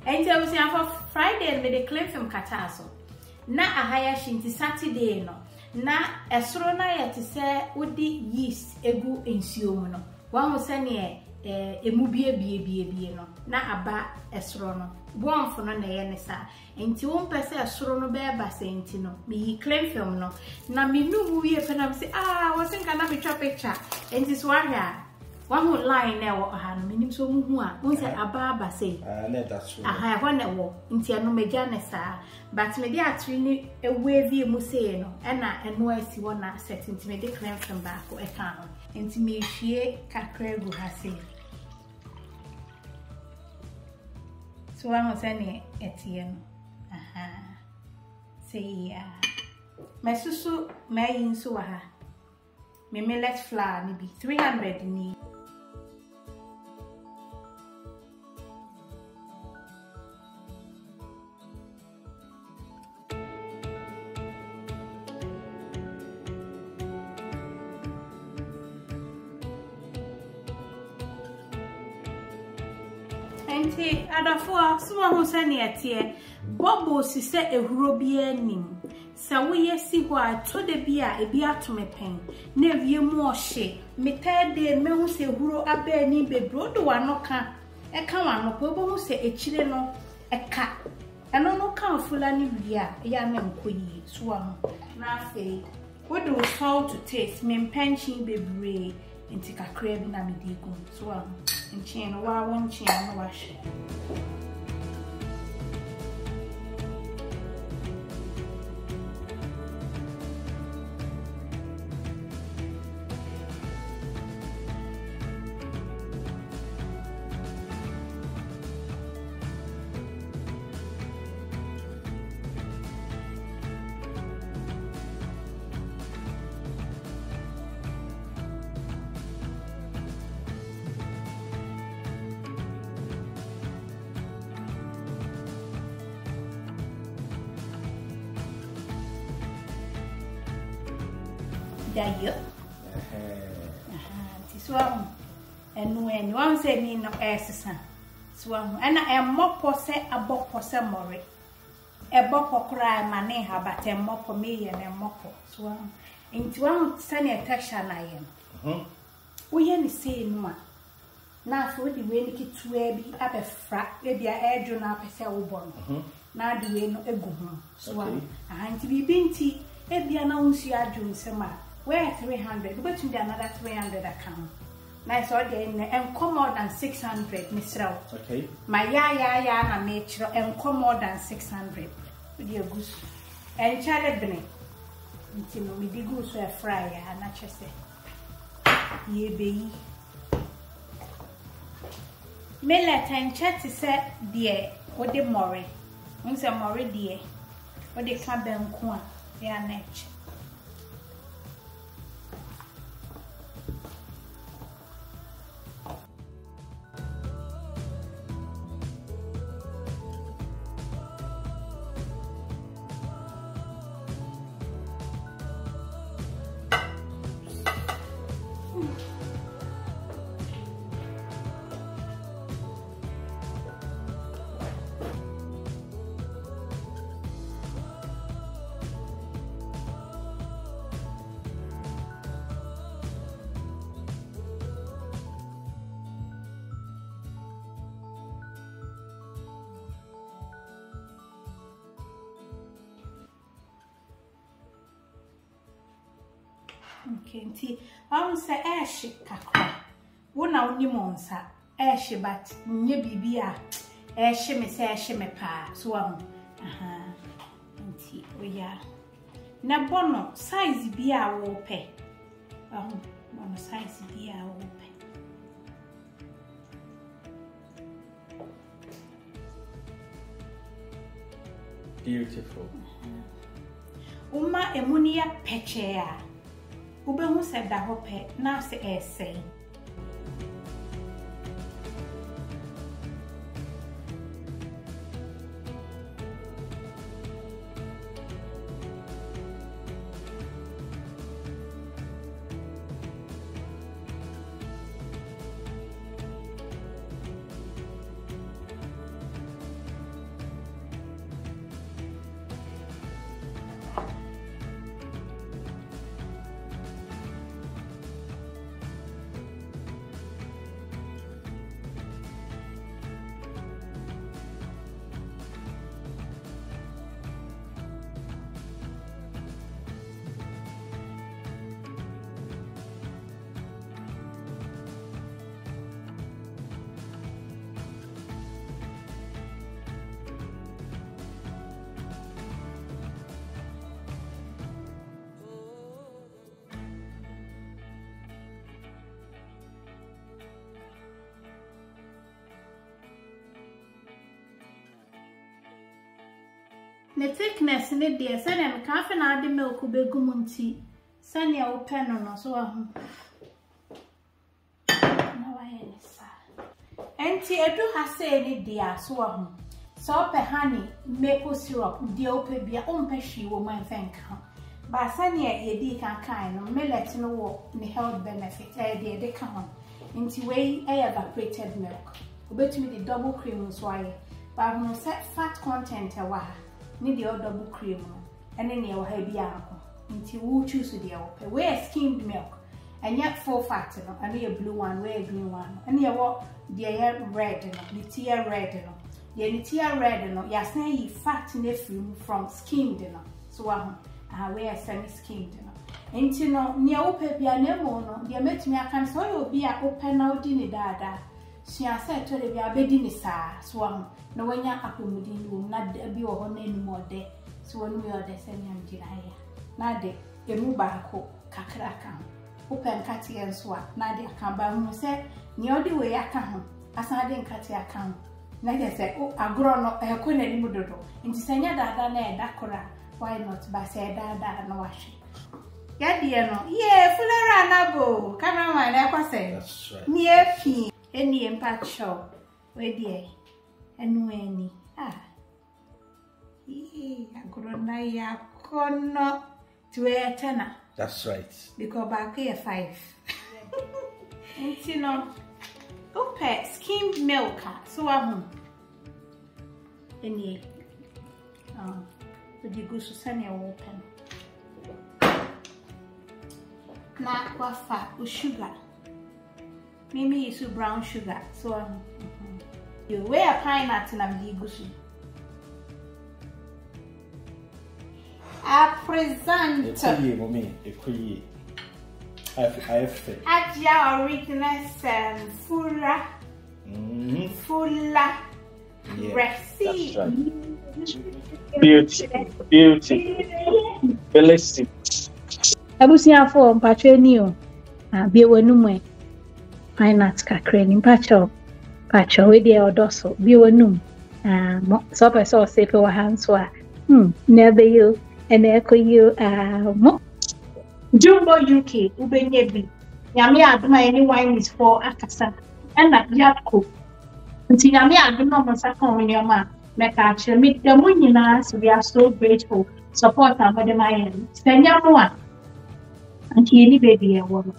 And I was saying for Friday and the claim from Kataso. Na a higher shinty Saturday no. Na Esoro na yet say would the yeast egu insuo no. One was saying bie no. Na aba Esoro no. One for no na ye sa. Enti won pese Esoro no be ba senti no. Me claim film no. Na me nu wie pe na say wasin kana me twa picture. Enti so ahia. One would line now or hand meaning so mua. One said a barber say, that's true. I have one at war, into no mejanessa, but me dear trini a wavy museo, and I know I see one set into me declare from back or a canon, into me she cacrego has said. So I was any Etienne. Say, ya. My susu may in so ha. Me millet flour, maybe 300 in. Enti adafo so ho sane atie bobo sise ehuro bia nim sa wo yesi ho a to de bia ebi atome pen na wie mu ohye metade me hu se ehuro aba ni bebro do wanoka eka wanoko bo hu se echire no eka eno no kan fula ni bia ya na nkoyi so ho na afi wo do salt to taste me penchin bebre enti kakra bi na me di gu so ho Chin, one chin, wash. Dayo. Tiswa enu enu wan se ni no esesa. Swa ana emmopo se abopo se more. Ebopo kra ma ne ha bate emmopo me ye na emmopo. Swa nti wan sane atasha na ye. Wo ye ni se nu a. Na so di we ni kitua bi abefra e bia edwo na apese wo bo no. Na di we no egu ho. Swa nti bibinti e bia na unsi adwo nsema. Where 300, but to another 300 account. Nice order and come more than 600, Mr. Okay. My ya nature and come more than 600. With your goose and charity. Until we dig goose were fry and not just say, ye be Millet and chatty said, dear, what the Murray. Once a Murray dear, what the club and corn, they are nature. Okay, nti say ash kakra. Wo na woni monsa ash but nye bibia ash me say ash me pa so nti oya na bono size bia wo pe bono size bia wo pe beautiful. Uma emunia pechea Ubehu said that hope now say essay. The thickness in it, dear, send and coffee and the milk will be gumunti. Send your pen on so. No, I ain't sad. And I do have say any dear, so. So, honey, maple syrup, the open beer, she will my thank her. But Sunny, a deek and kind of millet no walk, the health benefit, dear, they come on. Into way, evaporated milk. Bet me the double cream was why. But no set fat content a while. Need the double cream, and then you'll have the apple. Into who choose the open. Wear skimmed milk, and yet 4 fat, and a blue one, wear a green one, and you walk the red, the tear red. The tear red, yasna ye fat nephew from skimmed, so I wear semi skimmed. Into no near opepia nemo, dear met me, I can so you'll be a open out in the dada. She has said to the bedini sa, swam, no when you're up in will not be or any more day, so when we are the semi denier. Nade, a mubako, kakraka, open catty and swat, Nadia can buy who said, near the way I come, as I didn't cut your account. Nadia said, oh, I grow up a queen mudodo, into Sanya Dada ne Dakora, why not by say Dada no washi? Yadiano, yeah, Fura Nabo, come on, I say, that's right. Near P. Any impact show, where dear, and when I grown I could to a tenner. That's right. Because back here 5. And you know, okay, skimmed milk, so I'm any with the goose to send you open. Now, what fat with sugar. Maybe you use brown sugar, so you wear a pineapple and the goose. I present. It's a year for me, a queen. I have Aja original Fura. FULA. Recipe. Beauty. Felicity. Abusia for Patre new. Be a woman. Pineapple cacrane patcho with the odoso. Be a num. So I saw safe over hands were. Never you and echo you. Jumbo UK, Ubenyebi. Yami aduma any wine is for Akasa. And that Yako. Until Yami aduma Masako in your man. Make actually meet the Muninas. We are so grateful. Support our Madame. Spend your one. And he any baby a woman.